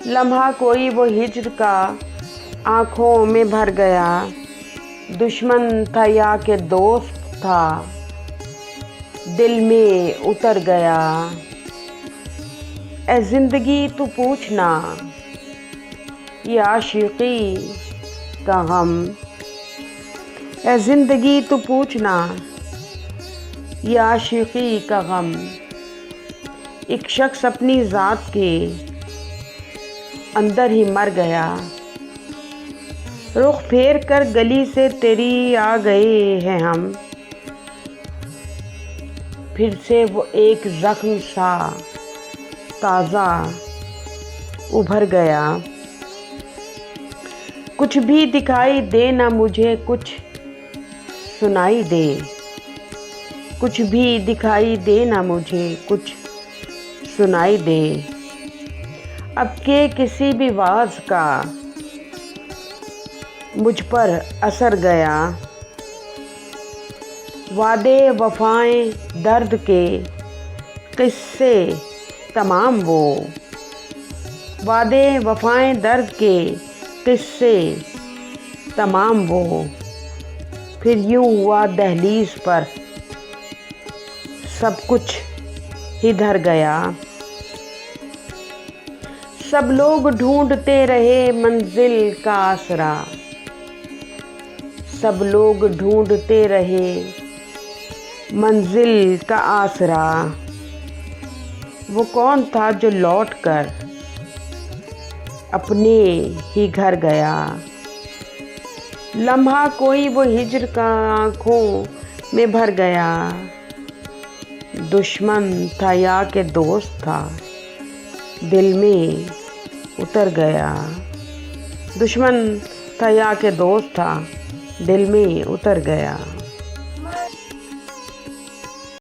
लम्हा कोई वो हिज्र का आँखों में भर गया। दुश्मन था या के दोस्त था, दिल में उतर गया। ए ज़िंदगी तू पूछना, ये आशिकी का गम। ए ज़िंदगी तू पूछना, ये आशिकी का गम। एक शख्स अपनी ज़ात के अंदर ही मर गया। रुख फेर कर गली से तेरी आ गए हैं हम। फिर से वो एक ज़ख्म सा ताज़ा उभर गया। कुछ भी दिखाई दे ना मुझे, कुछ सुनाई दे। कुछ भी दिखाई दे ना मुझे, कुछ सुनाई दे। अब के किसी भी वाज का मुझ पर असर गया। वादे वफ़ाएं दर्द के किस्से तमाम वो। वादे वफ़ाएं दर्द के किस्से तमाम वो। फिर यूं हुआ दहलीज पर सब कुछ ही धर गया। सब लोग ढूंढते रहे मंजिल का आसरा। सब लोग ढूंढते रहे मंजिल का आसरा। वो कौन था जो लौट कर अपने ही घर गया। लम्हा कोई वो हिज्र का आँखों में भर गया। दुश्मन था या के दोस्त था, दिल में उतर गया। दुश्मन था या के दोस्त था, दिल में उतर गया।